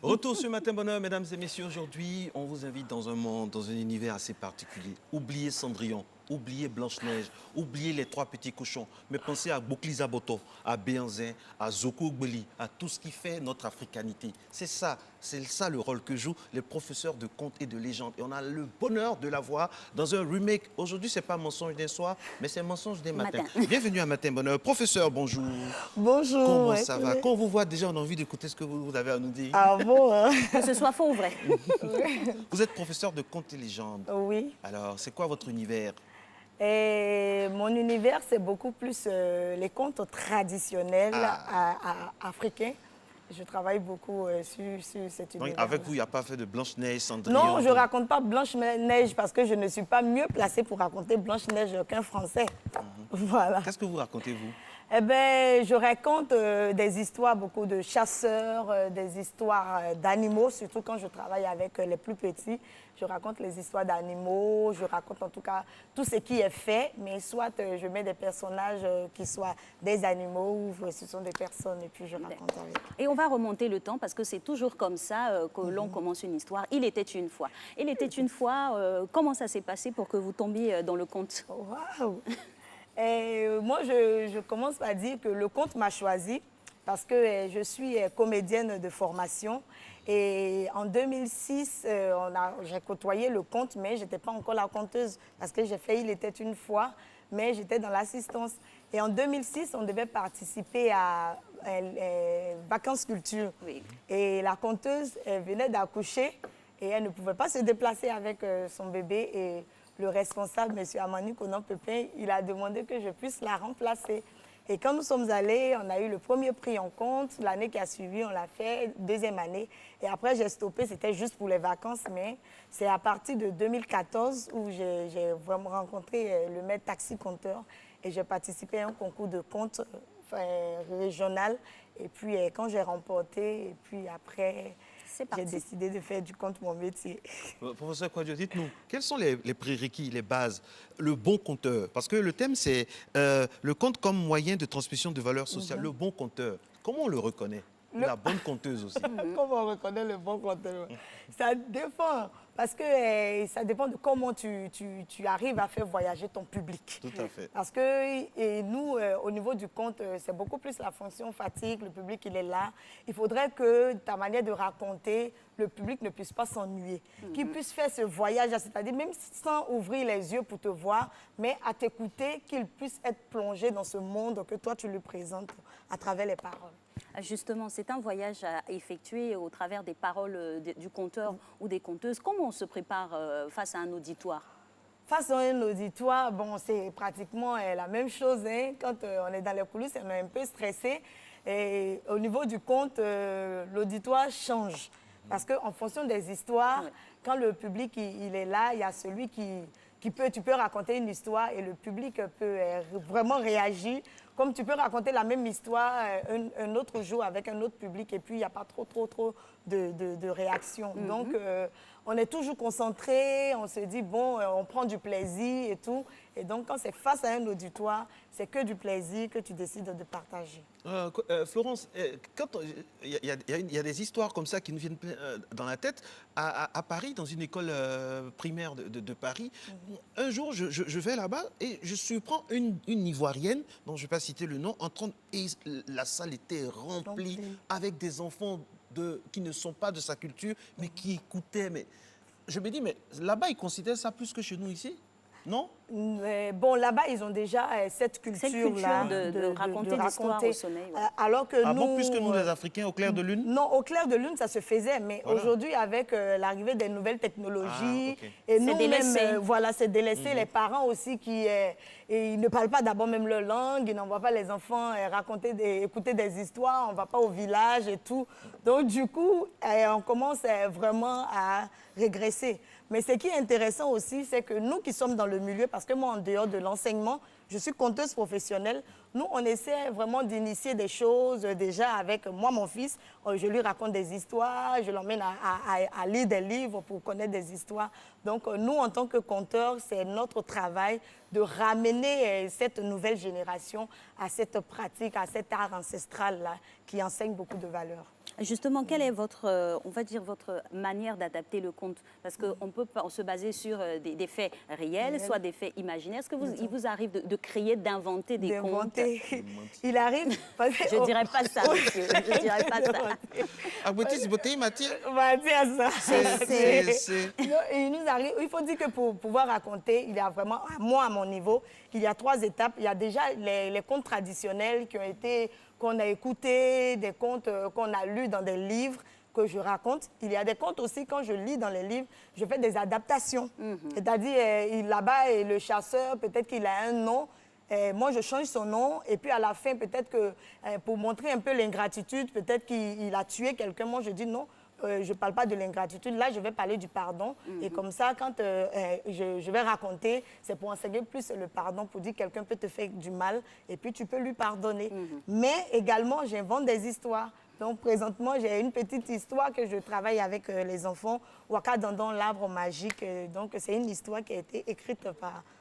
Retour sur Matin Bonheur, mesdames et messieurs. Aujourd'hui, on vous invite dans un monde, dans un univers assez particulier. Oubliez Cendrillon, oubliez Blanche-Neige, oubliez les trois petits cochons, mais pensez à Boucliza Boto, à Béanzin, à Zoko Ogbeli, à tout ce qui fait notre africanité. C'est ça le rôle que jouent les professeurs de contes et de légendes. Et on a le bonheur de la voir dans un remake. Aujourd'hui, ce n'est pas Mensonge d'un soir, mais c'est Mensonge d'un matin. Bienvenue à Matin Bonheur. Professeur, bonjour. Bonjour. Comment ça va? Quand on vous voit déjà, on a envie d'écouter ce que vous avez à nous dire. Ah bon, hein? Que ce soit faux ou vrai. Vous êtes professeur de contes et légendes. Oui. Alors, c'est quoi votre univers? Et mon univers, c'est beaucoup plus les contes traditionnels africains. Je travaille beaucoup sur cet univers. Donc, avec vous, il n'y a pas fait de Blanche-Neige, Cendrillon? Non, je ne raconte pas Blanche-Neige parce que je ne suis pas mieux placée pour raconter Blanche-Neige qu'un Français. Voilà. Qu'est-ce que vous racontez, vous? Eh bien, je raconte des histoires, beaucoup de chasseurs, des histoires d'animaux, surtout quand je travaille avec les plus petits. Je raconte les histoires d'animaux, je raconte en tout cas tout ce qui est fait, mais soit je mets des personnages qui soient des animaux ou ce sont des personnes et puis je raconte avec. Et on va remonter le temps parce que c'est toujours comme ça que l'on commence une histoire. Il était une fois. Il était une fois, comment ça s'est passé pour que vous tombiez dans le conte? Waouh! Et moi, je commence par dire que le conte m'a choisi parce que je suis comédienne de formation. Et en 2006, j'ai côtoyé le conte, mais je n'étais pas encore la conteuse parce que j'ai fait Il était une fois, mais j'étais dans l'assistance. Et en 2006, on devait participer à Vacances Culture. Oui. Et la conteuse venait d'accoucher et elle ne pouvait pas se déplacer avec son bébé. Et le responsable, M. Amani Konan Pépin, il a demandé que je puisse la remplacer. Et quand nous sommes allés, on a eu le premier prix en compte. L'année qui a suivi, on l'a fait, deuxième année. Et après, j'ai stoppé, c'était juste pour les vacances. Mais c'est à partir de 2014 où j'ai vraiment rencontré le maître taxi-conteur. Et j'ai participé à un concours de contes régional. Et puis, quand j'ai remporté, et puis après, j'ai décidé de faire du conte mon métier. Professeur Kouadio, dites-nous, quels sont les prérequis, les bases, le bon conteur? Parce que le thème, c'est le conte comme moyen de transmission de valeurs sociales. Le bon conteur, comment on le reconnaît? La bonne conteuse aussi. Comment on reconnaît le bon conteur? Ça dépend, parce que ça dépend de comment tu arrives à faire voyager ton public. Tout à fait. Parce que nous, au niveau du conte, c'est beaucoup plus la fonction fatigue, le public, il est là. Il faudrait que ta manière de raconter, le public ne puisse pas s'ennuyer. Qu'il puisse faire ce voyage, c'est-à-dire même sans ouvrir les yeux pour te voir, mais à t'écouter, qu'il puisse être plongé dans ce monde que toi, tu lui présentes à travers les paroles. Justement, c'est un voyage à effectuer au travers des paroles du conteur ou des conteuses. Comment on se prépare face à un auditoire? Face à un auditoire, bon, c'est pratiquement la même chose. Hein. Quand on est dans les coulisses, on est un peu stressé. Et au niveau du conte, l'auditoire change. Parce qu'en fonction des histoires, quand le public il est là, il y a celui tu peux raconter une histoire et le public peut vraiment réagir. Comme tu peux raconter la même histoire un autre jour avec un autre public et puis il n'y a pas trop de réaction. Donc, on est toujours concentré, on se dit, bon, on prend du plaisir et tout. Et donc, quand c'est face à un auditoire, c'est que du plaisir que tu décides de partager. Florence, il y a des histoires comme ça qui nous viennent dans la tête. À Paris, dans une école primaire de Paris, un jour, je vais là-bas et je surprends une Ivoirienne, dont je ne vais pas citer le nom, et la salle était remplie avec des enfants qui ne sont pas de sa culture, mais qui écoutaient. Mais je me dis, mais là-bas, ils considèrent ça plus que chez nous ici? Non? Bon, là-bas, ils ont déjà cette culture-là de raconter l'histoire au soleil. Ouais. Alors que nous... bon, plus que nous, les Africains, au clair de lune? Non, au clair de lune, ça se faisait. Mais aujourd'hui, avec l'arrivée des nouvelles technologies, et nous-mêmes, voilà, c'est délaissé. Les parents aussi ils ne parlent pas d'abord même leur langue, ils n'envoient pas les enfants écouter des histoires, on ne va pas au village et tout. Donc, du coup, on commence vraiment à régresser. Mais ce qui est intéressant aussi, c'est que nous qui sommes dans le milieu, parce que moi, en dehors de l'enseignement, je suis conteuse professionnelle, nous, on essaie vraiment d'initier des choses déjà avec moi, mon fils. Je lui raconte des histoires, je l'emmène à lire des livres pour connaître des histoires. Donc, nous, en tant que conteurs, c'est notre travail de ramener cette nouvelle génération à cette pratique, à cet art ancestral-là qui enseigne beaucoup de valeurs. Justement, quelle est votre, on va dire, votre manière d'adapter le conte? Parce qu'on peut se baser sur des faits réels, soit des faits imaginaires. Est-ce que il vous arrive de créer, d'inventer des contes? Il arrive. Je ne dirais pas ça, monsieur. Je ne dirais pas ça. Abotis, beauté, Mathieu. On va dire ça. Il nous arrive, il faut dire que pour pouvoir raconter, il y a vraiment, moi, à mon niveau, il y a 3 étapes. Il y a déjà les contes traditionnels qu'on a écoutés, des contes qu'on a lus dans des livres que je raconte. Il y a des contes aussi, quand je lis dans les livres, je fais des adaptations. C'est-à-dire, là-bas, le chasseur, peut-être qu'il a un nom. Moi, je change son nom et puis à la fin, peut-être que pour montrer un peu l'ingratitude, peut-être qu'il a tué quelqu'un. Moi, je dis non, je ne parle pas de l'ingratitude. Là, je vais parler du pardon. Et comme ça, quand je vais raconter, c'est pour enseigner plus le pardon, pour dire que quelqu'un peut te faire du mal et puis tu peux lui pardonner. Mais également, j'invente des histoires. Donc, présentement, j'ai une petite histoire que je travaille avec les enfants. Waka Dandan, l'arbre magique. Donc, c'est une histoire qui a été écrite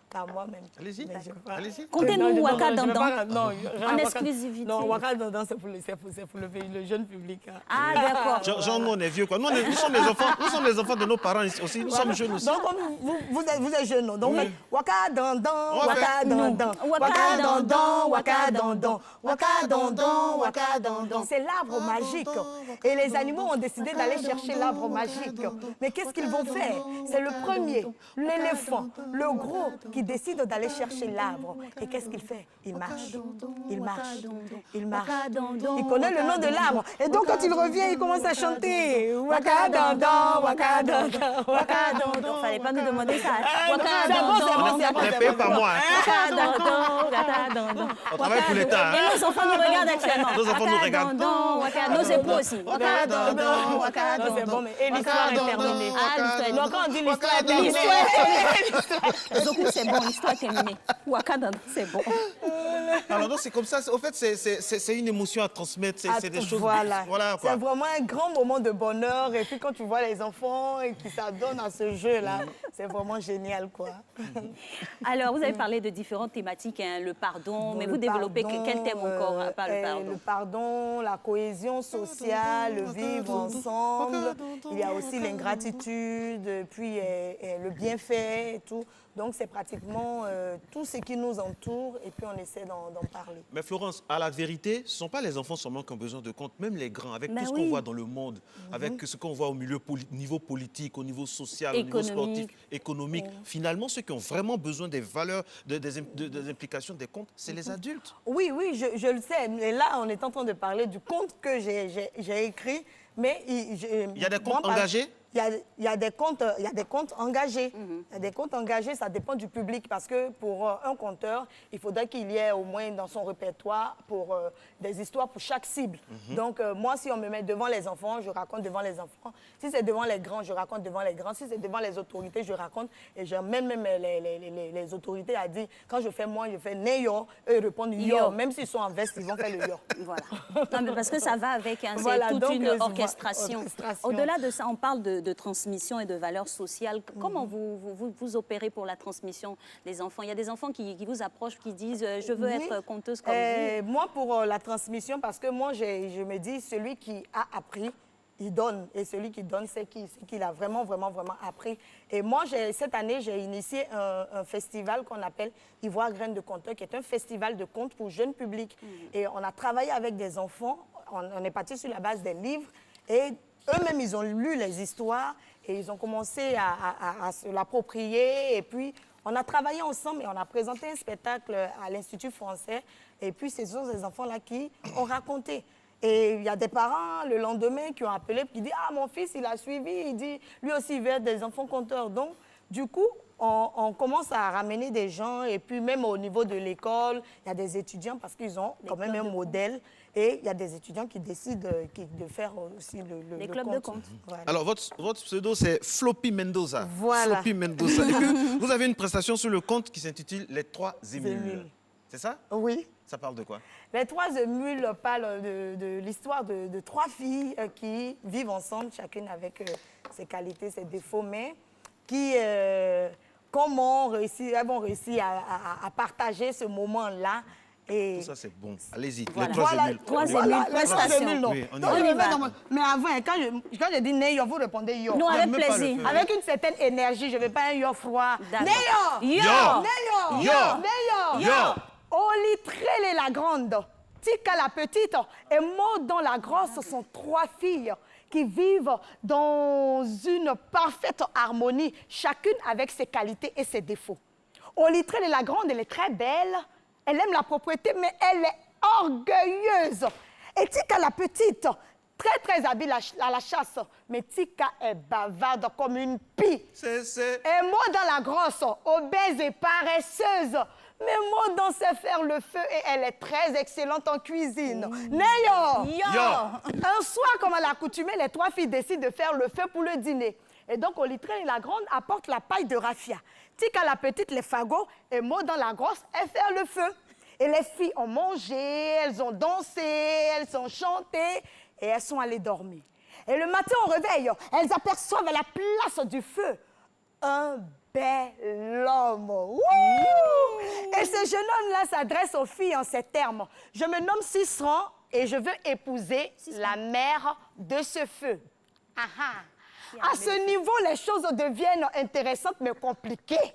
par moi-même. Allez-y, allez-y. Contez-nous Waka Dandan en Waka- exclusivité. Non, Waka Dandan, c'est pour le jeune public. Hein. Ah, d'accord. Genre, nous, on est vieux, quoi. Nous, nous sommes les enfants de nos parents aussi. Nous sommes jeunes aussi. Donc, vous êtes jeunes, non? Donc, Oui. Waka Dandan, On va Waka faire- Dandan, Waka Dandan, Waka Dandan, Waka Dandan, Waka Dandan. C'est l'arbre magique. Et les animaux ont décidé d'aller chercher l'arbre magique. Mais qu'est-ce qu'ils vont faire? C'est le premier, l'éléphant, le gros, qui décide d'aller chercher l'arbre. Et qu'est-ce qu'il fait? Il marche. Il marche. Il marche. Il connaît le nom de l'arbre. Et donc, quand il revient, il commence à chanter. Waka Dandan, Waka Dandan, Waka Dandan. Il fallait pas nous demander ça. Waka C'est bon, c'est bon, Dandan. c'est bon, On est payé par mois. Waka Dandan, Waka Dandan. On travaille pour l'État. Et nos enfants nous regardent actuellement. Nos enfants nous Waka regardent. Dandan, Waka- Nos époux aussi. Waka Dandan, Waka Non, c'est Dandan. bon, mais et l'histoire est terminée. Ah, l'histoire est Donc, quand on dit l'histoire est terminée, Zoku, c'est bon, l'histoire est terminée. Waka Dandan, c'est bon. Alors, donc, c'est comme ça. Au fait, c'est une émotion à transmettre. C'est des choses. Voilà, Voilà, quoi. c'est vraiment un grand moment de bonheur. Et puis quand tu vois les enfants et qui s'adonnent à ce jeu-là, c'est vraiment génial, quoi. Alors, vous avez parlé de différentes thématiques, hein, le pardon, mais vous développez quel thème encore, à part le pardon? Le pardon, la cohésion sociale, le vivre ensemble. Il y a aussi l'ingratitude, puis le bienfait et tout. Donc, c'est pratiquement tout ce qui nous entoure et puis on essaie d'en parler. Mais Florence, à la vérité, ce ne sont pas les enfants seulement qui ont besoin de compte, même les grands, avec Ben tout ce oui. qu'on voit dans le monde, avec ce qu'on voit au niveau politique, au niveau social, au niveau Économique. sportif, économique. Finalement, ceux qui ont vraiment besoin des valeurs, des implications des comptes, c'est les adultes. Oui, oui, je le sais. Mais là, on est en train de parler du conte que j'ai écrit. Mais Il y a des comptes engagés? Il y a des comptes engagés. Il y a des comptes engagés, ça dépend du public. Parce que pour un conteur, il faudrait qu'il y ait au moins dans son répertoire pour, des histoires pour chaque cible. Donc, moi, si on me met devant les enfants, je raconte devant les enfants. Si c'est devant les grands, je raconte devant les grands. Si c'est devant les autorités, je raconte. Et même les autorités a dit, quand je fais moi, je fais né yo, eux ils répondent yo. Même s'ils sont en veste, ils vont faire le yo. Voilà. Non, mais parce que ça va avec, hein, Voilà, c'est toute donc, une orchestration. orchestration. Au-delà de ça, on parle de transmission et de valeurs sociales. Comment vous opérez pour la transmission des enfants? Il y a des enfants qui vous approchent, qui disent je veux être conteuse comme vous. Moi, pour la transmission, parce que moi, je me dis, celui qui a appris, il donne. Et celui qui donne, c'est qu'il a vraiment, vraiment, vraiment appris. Et moi, cette année, j'ai initié un festival qu'on appelle Ivoire Graines de Conteur, qui est un festival de contes pour jeunes publics. Et on a travaillé avec des enfants. On est parti sur la base des livres. Et eux-mêmes, ils ont lu les histoires et ils ont commencé à se l'approprier. Et puis, on a travaillé ensemble et on a présenté un spectacle à l'Institut français. Et puis, ce sont ces enfants-là qui ont raconté. Et il y a des parents, le lendemain, qui ont appelé et qui disent « Ah, mon fils, il a suivi, il dit, lui aussi, il veut être des enfants conteurs. » Donc, du coup, on commence à ramener des gens. Et puis, même au niveau de l'école, il y a des étudiants parce qu'ils ont quand même un modèle. Et il y a des étudiants qui décident de faire aussi le clubs de contes. Voilà. Alors, votre pseudo, c'est Floppy Mendoza. Voilà. Floppy Mendoza. Et puis, vous avez une prestation sur le conte qui s'intitule Les Trois Émules. Émules. C'est ça? Oui. Ça parle de quoi? Les Trois Émules parlent de l'histoire de trois filles qui vivent ensemble, chacune avec ses qualités, ses défauts, mais qui, elles vont réussir à partager ce moment-là. Et tout ça, c'est bon. Allez-y, Voilà. les trois émules. Troisième Voilà, émule, les trois prestation. émules, non. Oui, on y Donc, va. je On y le mets va. dans mon- Mais avant, quand je dis Neyo, vous répondez Yo. Non, avec même pas le plaisir. feu. Avec une certaine énergie, je ne veux pas un Yo froid. D'accord. Neyo! Yo! Neyo! Yo! Neyo! Yo! Olitrelle la grande, Tika la petite et Maud dans la grosse sont trois filles qui vivent dans une parfaite harmonie, chacune avec ses qualités et ses défauts. Olitrelle la grande, elle est très belle, elle aime la propriété, mais elle est orgueilleuse. Et Tika la petite, très habile à la chasse, mais Tika est bavarde comme une pie. C'est... Et moi dans la grosse, obèse et paresseuse. Mais Maud sait faire le feu et elle est très excellente en cuisine. Neyo! Yo! Un soir, comme à l'accoutumée, les trois filles décident de faire le feu pour le dîner. Et donc, Olitrelle la grande apporte la paille de raffia. Tika la petite, les fagots, et Maud dans la grosse, elle fait le feu. Et les filles ont mangé, elles ont dansé, elles ont chanté et elles sont allées dormir. Et le matin au réveil, elles aperçoivent à la place du feu un bel homme. Wouh! Et ce jeune homme-là s'adresse aux filles en ces termes. Je me nomme Cicéron et je veux épouser la mère de ce feu. Ah ah. À ce niveau, les choses deviennent intéressantes mais compliquées.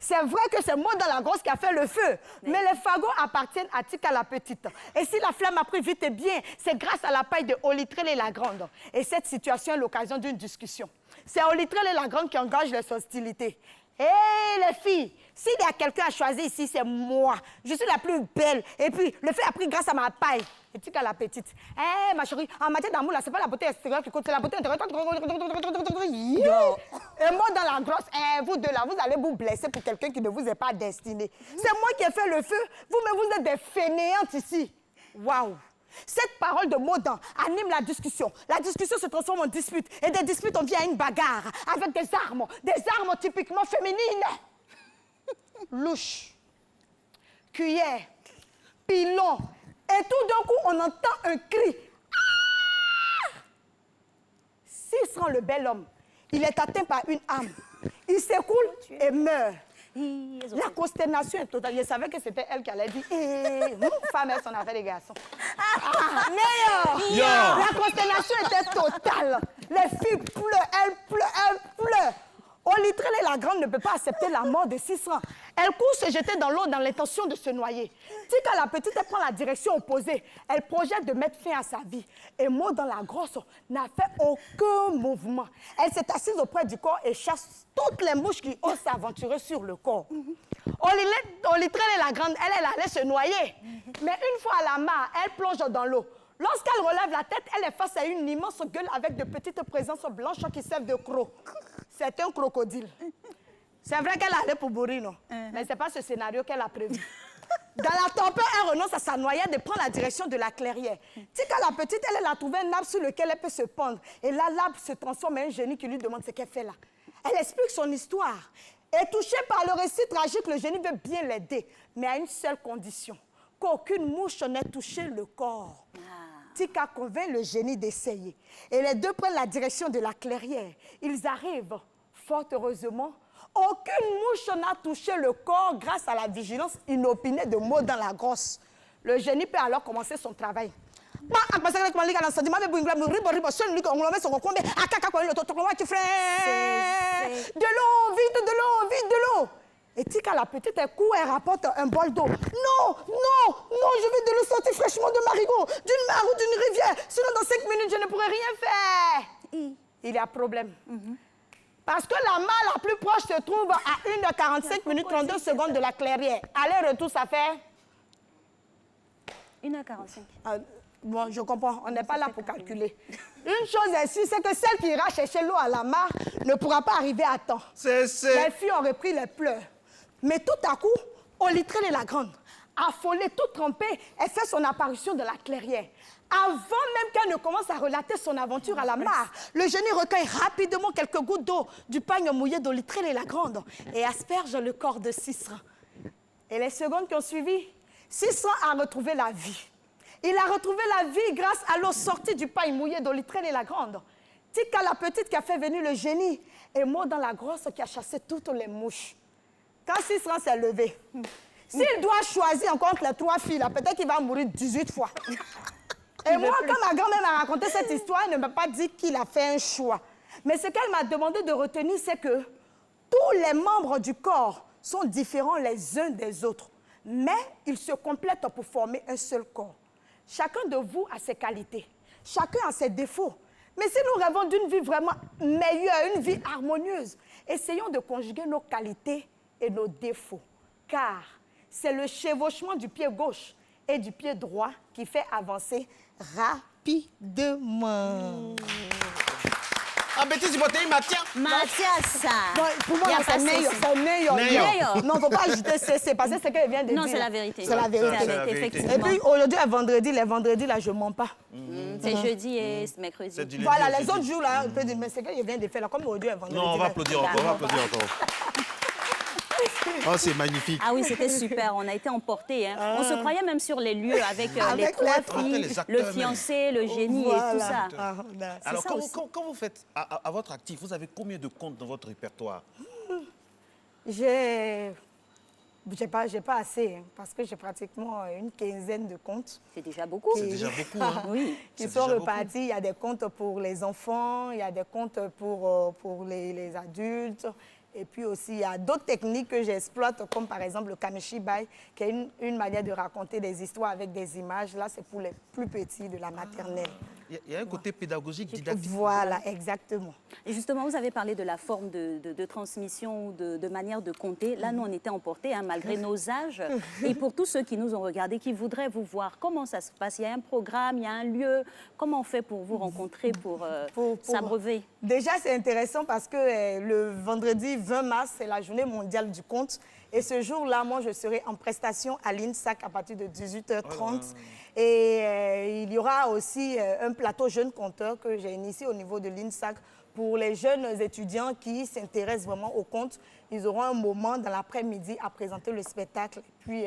C'est vrai que c'est moi dans la grosse qui a fait le feu, mais les fagots appartiennent à Tika la petite. Et si la flamme a pris vite et bien, c'est grâce à la paille de Olitrelle la grande. Et cette situation est l'occasion d'une discussion. C'est Olitrelle la grande qui engage les hostilités. Hé les filles, s'il y a quelqu'un à choisir ici, c'est moi. Je suis la plus belle. Et puis, le feu a pris grâce à ma paille. Et Tika la petite. Hé ma chérie, en matière d'amour, là, c'est pas la beauté extérieure qui compte, c'est la beauté intérieure. Yeah. Et moi dans la grosse, vous deux là, vous allez vous blesser pour quelqu'un qui ne vous est pas destiné. C'est moi qui ai fait le feu. Vous-même, vous êtes des fainéantes ici. Waouh! Cette parole de Maudin anime la discussion. La discussion se transforme en dispute. Et des disputes, on vient à une bagarre avec des armes typiquement féminines. Louche, cuillère, pilon. Et tout d'un coup, on entend un cri. Ah! Cicéron, le bel homme, il est atteint par une âme. Il s'écoule et meurt. La consternation est totale. Je savais que c'était elle qui allait dire femme, elle s'en a fait des garçons. Mais la consternation était totale. Les filles pleurent, elles pleurent. Olitrelle la grande ne peut pas accepter la mort de Cicéron. Elle court se jeter dans l'eau dans l'intention de se noyer. Tika la petite, elle prend la direction opposée. Elle projette de mettre fin à sa vie. Et Maud dans la grosse n'a fait aucun mouvement. Elle s'est assise auprès du corps et chasse toutes les mouches qui osent s'aventurer sur le corps. Olitrelle la grande, elle allait se noyer. Mais une fois à la mare, elle plonge dans l'eau. Lorsqu'elle relève la tête, elle est face à une immense gueule avec de petites présences blanches qui servent de crocs. C'est un crocodile. C'est vrai qu'elle allait pour bourrir, non? Mais ce n'est pas ce scénario qu'elle a prévu. Dans la tempête, elle renonce à sa noyade et prend la direction de la clairière. Tika la petite, elle a trouvé un arbre sur lequel elle peut se pendre. Et là, l'arbre se transforme en un génie qui lui demande ce qu'elle fait là. Elle explique son histoire. Et touchée par le récit tragique, le génie veut bien l'aider, mais à une seule condition, qu'aucune mouche n'ait touché le corps. Tika convainc le génie d'essayer. Et les deux prennent la direction de la clairière. Ils arrivent, fort heureusement. Aucune mouche n'a touché le corps grâce à la vigilance inopinée de Maud dans la grosse. Le génie peut alors commencer son travail. De l'eau, vite de l'eau. Et Tika la petite, elle court, elle rapporte un bol d'eau. Non, je veux de l'eau sortie fraîchement de Marigot, d'une mare ou d'une rivière. Sinon, dans 5 minutes, je ne pourrai rien faire. Il y a problème. Parce que la mare la plus proche se trouve à 1h45 minutes 32 secondes de la clairière. Aller-retour, ça fait 1h45. Bon, je comprends. On n'est pas là pour calculer. Une chose est sûre, c'est que celle qui ira chercher l'eau à la mare ne pourra pas arriver à temps. Les filles ont repris les pleurs. Mais tout à coup, Olitrelle la grande, affolée, toute trempée, elle fait son apparition de la clairière. Avant même qu'elle ne commence à relater son aventure à la mare, le génie recueille rapidement quelques gouttes d'eau du pagne mouillé d'Olitrelle la grande et asperge le corps de Cicéron. Et les secondes qui ont suivi, Cicéron a retrouvé la vie. Il a retrouvé la vie grâce à l'eau sortie du paille mouillé d'Olitrelle la grande. Tika la petite qui a fait venir le génie et Maud dans la grosse qui a chassé toutes les mouches. Quand Cicéron s'est levé, S'il doit choisir encore entre les 3 filles, là, peut-être qu'il va mourir 18 fois. Et moi, quand ma grand-mère m'a raconté cette histoire, elle ne m'a pas dit qu'il a fait un choix. Mais ce qu'elle m'a demandé de retenir, c'est que tous les membres du corps sont différents les uns des autres, mais ils se complètent pour former un seul corps. Chacun de vous a ses qualités, chacun a ses défauts. Mais si nous rêvons d'une vie vraiment meilleure, une vie harmonieuse, essayons de conjuguer nos qualités et nos défauts. Car c'est le chevauchement du pied gauche et du pied droit qui fait avancer rapidement. Ah, Betty Ziboté, Mathias. Mathias. Non, pour moi, c'est meilleur. Meilleur. Non, il ne faut pas ajouter c'est parce que c'est ce qu'elle vient de dire. Non, c'est la vérité. C'est la vérité. C'est la vérité, effectivement. Et puis, aujourd'hui est vendredi. Les vendredis, là, je ne mens pas. C'est jeudi et mercredi. Voilà, les autres jours, là, on peut dire, mais c'est qu'elle vient de faire, là, comme aujourd'hui est vendredi. Non, on va applaudir encore, on va applaudir encore. Oh, c'est magnifique. Ah oui, c'était super. On a été emportés. Hein. On se croyait même sur les lieux avec les 3 filles, le fiancé, le génie et tout ça. Alors, quand vous faites à votre actif, vous avez combien de contes dans votre répertoire? J'ai pas assez, hein, parce que j'ai pratiquement une quinzaine de contes. C'est déjà beaucoup. C'est déjà beaucoup, hein? Oui. Qui sont repartis. Il y a des contes pour les enfants, il y a des contes pour les adultes. Et puis aussi, il y a d'autres techniques que j'exploite, comme par exemple le Kamishibai, qui est une manière de raconter des histoires avec des images. Là, c'est pour les plus petits de la maternelle. Il y a un côté pédagogique, didactique. Voilà, exactement. Et justement, vous avez parlé de la forme de transmission ou de manière de compter. Là, nous, on était emportés, hein, malgré nos âges. Et pour tous ceux qui nous ont regardés, qui voudraient vous voir, comment ça se passe? Il y a un programme, il y a un lieu. Comment on fait pour vous rencontrer, pour s'abreuver? Déjà, c'est intéressant parce que le vendredi 20 mars, c'est la journée mondiale du conte. Et ce jour-là, moi, je serai en prestation à l'INSAC à partir de 18h30. Et il y aura aussi un plateau jeunes conteurs que j'ai initié au niveau de l'INSAC pour les jeunes étudiants qui s'intéressent vraiment au conte. Ils auront un moment dans l'après-midi à présenter le spectacle. Et puis,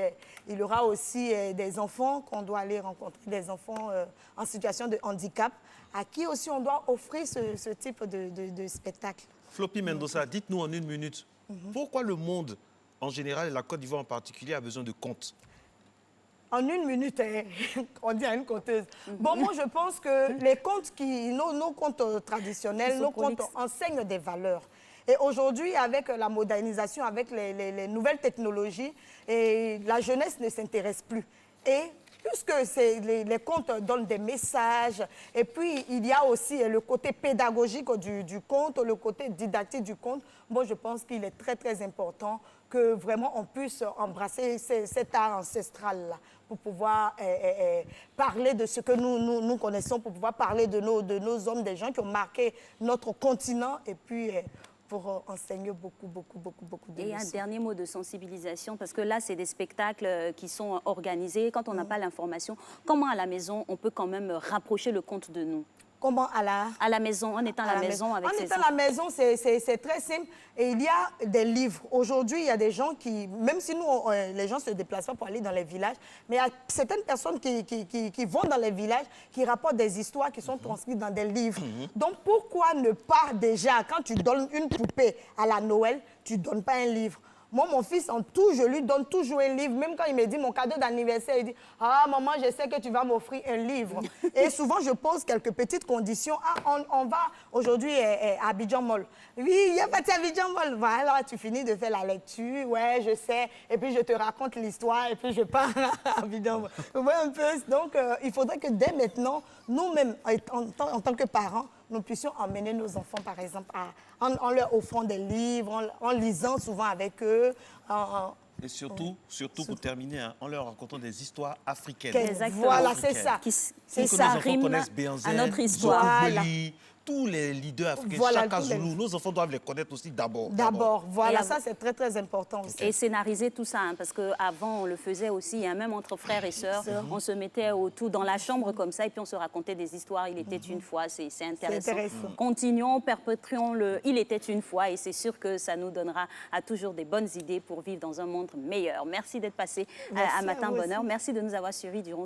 il y aura aussi des enfants qu'on doit aller rencontrer, des enfants en situation de handicap, à qui aussi on doit offrir ce type de spectacle. Floppy Mendoza, dites-nous en 1 minute, pourquoi le monde en général et la Côte d'Ivoire en particulier a besoin de contes? En 1 minute, on dit à une conteuse. Bon, moi, je pense que les contes, nos contes traditionnels, nos contes enseignent des valeurs. Et aujourd'hui, avec la modernisation, avec les nouvelles technologies, et la jeunesse ne s'intéresse plus. Et puisque les contes donnent des messages, et puis il y a aussi le côté pédagogique du conte, le côté didactique du conte, moi, je pense qu'il est très, très important que vraiment on puisse embrasser cet art ancestral-là pour pouvoir parler de ce que nous connaissons, pour pouvoir parler de nos hommes, des gens qui ont marqué notre continent et puis pour enseigner beaucoup de Et leçons. un dernier mot de sensibilisation, parce que là, c'est des spectacles qui sont organisés. Quand on n'a pas l'information, comment à la maison, on peut quand même rapprocher le conte de nous? Comment à la maison, en étant à la maison avec ses enfants. En étant à la maison, c'est très simple. Et il y a des livres. Aujourd'hui, il y a des gens qui, même si nous, les gens ne se déplacent pas pour aller dans les villages, mais il y a certaines personnes qui vont dans les villages, qui rapportent des histoires qui sont transmises dans des livres. Donc, pourquoi ne pas déjà, quand tu donnes une poupée à la Noël, tu ne donnes pas un livre? Moi, mon fils, en tout, je lui donne toujours un livre. Même quand il me dit mon cadeau d'anniversaire, il dit « Ah, maman, je sais que tu vas m'offrir un livre. » Et souvent, je pose quelques petites conditions. Ah, on va aujourd'hui à Abidjan Mall. Oui, il y a pas de Abidjan Mall. Voilà, tu finis de faire la lecture. Ouais, je sais. Et puis, je te raconte l'histoire. Et puis, je pars à Abidjan Mall. Ouais, un peu. Donc, il faudrait que dès maintenant, nous-mêmes, en tant que parents, nous puissions emmener nos enfants, par exemple, en leur offrant des livres, en lisant souvent avec eux. Et surtout pour terminer, hein, en leur racontant des histoires africaines. Exactement. Voilà, c'est ça. C'est ça, rime à notre histoire. Tous les leaders africains, Voilà, chaque Zoulou, nos enfants doivent les connaître aussi d'abord. D'abord, voilà, ça c'est très très important aussi. Et scénariser tout ça, hein, parce qu'avant on le faisait aussi, hein, même entre frères et sœurs, on se mettait autour dans la chambre comme ça et puis on se racontait des histoires. Il était une fois, c'est intéressant. Continuons, perpétuons le Il était une fois et c'est sûr que ça nous donnera à toujours des bonnes idées pour vivre dans un monde meilleur. Merci d'être passé à Matin Bonheur. Merci de nous avoir suivis durant